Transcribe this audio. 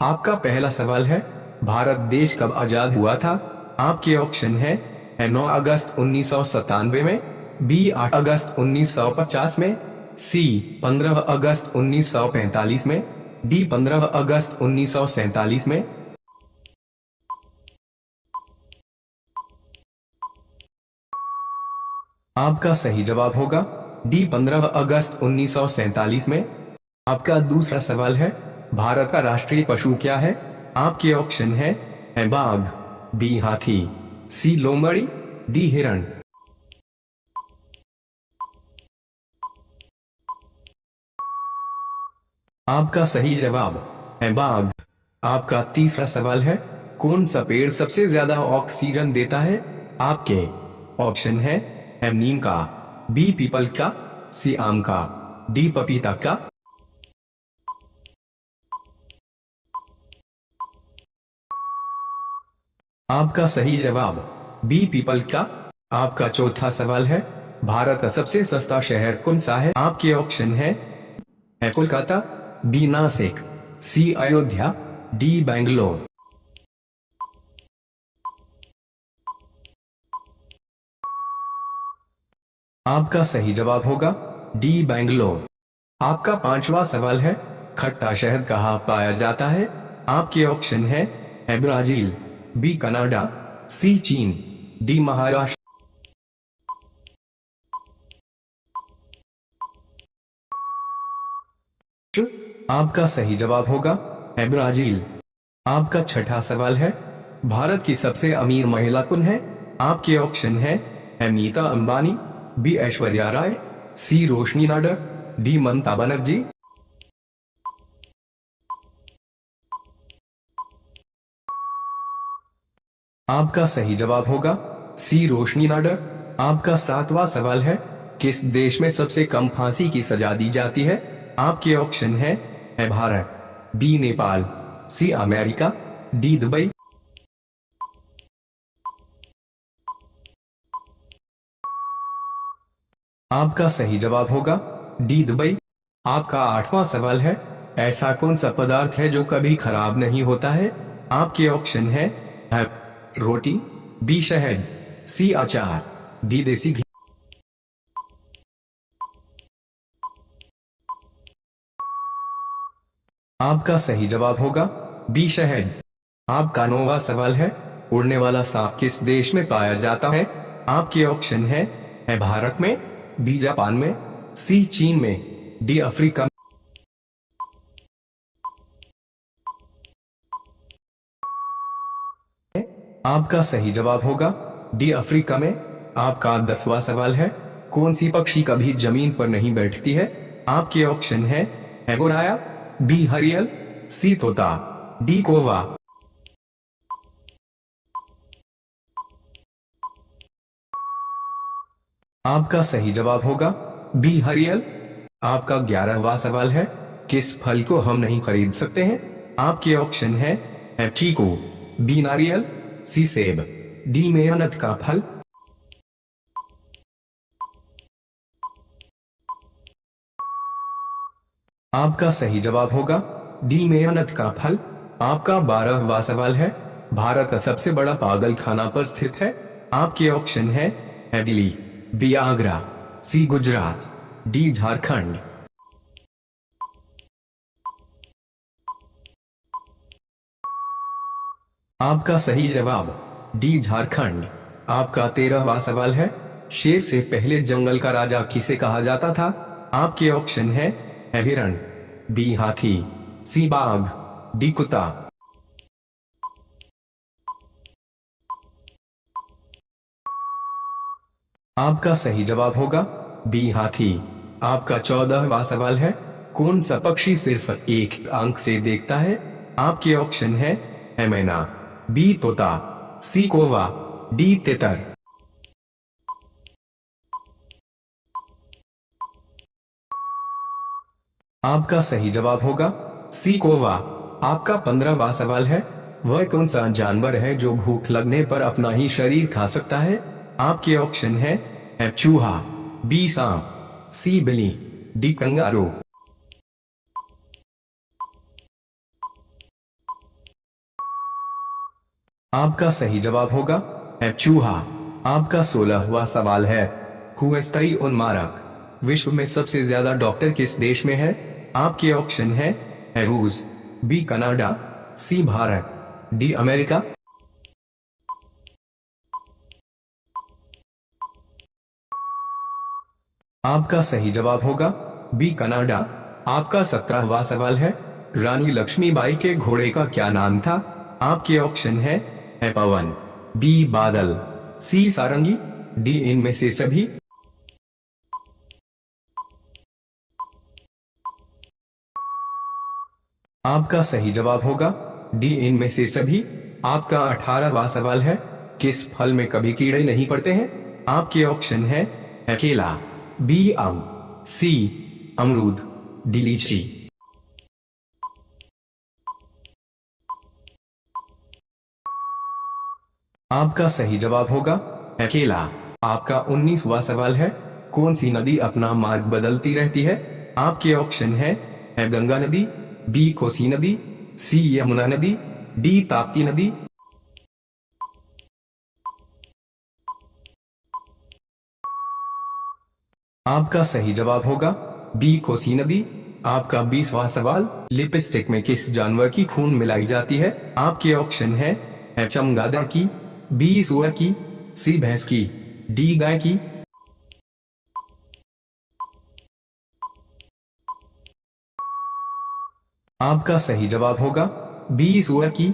आपका पहला सवाल है, भारत देश कब आजाद हुआ था? आपके ऑप्शन है 9 अगस्त 1997 में, बी 8 अगस्त 1950 में, सी 15 अगस्त 1945 में, डी 15 अगस्त 1947 में। आपका सही जवाब होगा डी 15 अगस्त 1947 में। आपका दूसरा सवाल है, भारत का राष्ट्रीय पशु क्या है? आपके ऑप्शन है बाघ, बी हाथी, सी लोमड़ी, डी हिरण। आपका सही जवाब है बाघ। आपका तीसरा सवाल है, कौन सा पेड़ सबसे ज्यादा ऑक्सीजन देता है? आपके ऑप्शन है नीम का, बी पीपल का, सी आम का, डी पपीता का। आपका सही जवाब बी पीपल का। आपका चौथा सवाल है, भारत का सबसे सस्ता शहर कौन सा है? आपके ऑप्शन है कोलकाता, बी नासिक, सी अयोध्या, डी बेंगलोर। आपका सही जवाब होगा डी बेंगलोर। आपका पांचवा सवाल है, खट्टा शहद कहाँ पाया जाता है? आपके ऑप्शन है ब्राजील, बी कनाडा, सी चीन, डी महाराष्ट्र। आपका सही जवाब होगा ब्राजील। आपका छठा सवाल है, भारत की सबसे अमीर महिला कौन है? आपके ऑप्शन है नीता अंबानी, बी ऐश्वर्या राय, सी रोशनी नाडर, डी ममता बनर्जी। आपका सही जवाब होगा सी रोशनी नाडर। आपका सातवां सवाल है, किस देश में सबसे कम फांसी की सजा दी जाती है? आपके ऑप्शन है Bharat, B Nepal, C America, D Dubai. आपका सही जवाब होगा डी दुबई। आपका आठवां सवाल है, ऐसा कौन सा पदार्थ है जो कभी खराब नहीं होता है? आपके ऑप्शन है रोटी, बी शहद, सी अचार, डी देसी घी। आपका सही जवाब होगा बी शहद। आपका नौवां सवाल है, उड़ने वाला सांप किस देश में पाया जाता है? आपके ऑप्शन है भारत में, बी जापान में, सी चीन में, डी अफ्रीका। आपका सही जवाब होगा डी अफ्रीका में। आपका 10वां सवाल है, कौन सी पक्षी कभी जमीन पर नहीं बैठती है? आपके ऑप्शन है गोराया, बी हरियल, सी तोता, डी कौवा। आपका सही जवाब होगा बी हरियल। आपका 11वां सवाल है, किस फल को हम नहीं खरीद सकते हैं? आपके ऑप्शन है चीकू, बी नारियल, सी सेब, डी मेहनत का फल। आपका सही जवाब होगा डी मेहनत का फल। आपका 12वां सवाल है, भारत का सबसे बड़ा पागल खाना पर स्थित है? आपके ऑप्शन है दिल्ली, बी आगरा, सी गुजरात, डी झारखंड। आपका सही जवाब डी झारखंड। आपका 13वां सवाल है, शेर से पहले जंगल का राजा किसे कहा जाता था? आपके ऑप्शन है हिरण, बी हाथी, सी बाघ, डी कुत्ता। आपका सही जवाब होगा बी हाथी। आपका 14वां सवाल है, कौन सा पक्षी सिर्फ एक आंख से देखता है? आपके ऑप्शन है मैना, बी तोता, सी कौवा, डी तितर। आपका सही जवाब होगा सी कौवा। आपका 15वां सवाल है, वह कौन सा जानवर है जो भूख लगने पर अपना ही शरीर खा सकता है? आपके ऑप्शन है चूहा, बी सांप, सी बिल्ली, डी कंगारू। आपका सही जवाब होगा है चूहा। आपका 16वां सवाल है, हुएस्तई उन्मारक विश्व में सबसे ज्यादा डॉक्टर किस देश में है? आपके ऑप्शन है रूस, बी कनाडा, सी भारत, डी अमेरिका। आपका सही जवाब होगा बी कनाडा। आपका 17वां सवाल है, रानी लक्ष्मीबाई के घोड़े का क्या नाम था? आपके ऑप्शन है पवन, बी बादल, सी सारंगी, डी इनमें से सभी। आपका सही जवाब होगा डी इनमें से सभी। आपका 18वां सवाल है, किस फल में कभी कीड़े नहीं पड़ते हैं? आपके ऑप्शन है केला, बी आम, सी अमरूद, डी लीची। आपका सही जवाब होगा केला। आपका 19वां सवाल है, कौन सी नदी अपना मार्ग बदलती रहती है? आपके ऑप्शन है गंगा नदी, बी कोसी नदी, सी यमुना नदी, डी ताप्ती नदी। आपका सही जवाब होगा बी कोसी नदी। आपका 20वां सवाल, लिपस्टिक में किस जानवर की खून मिलाई जाती है? आपके ऑप्शन है चमगादड़ की, बी सुअर की, सी भैंस की, डी गाय की। आपका सही जवाब होगा बी सुअर की।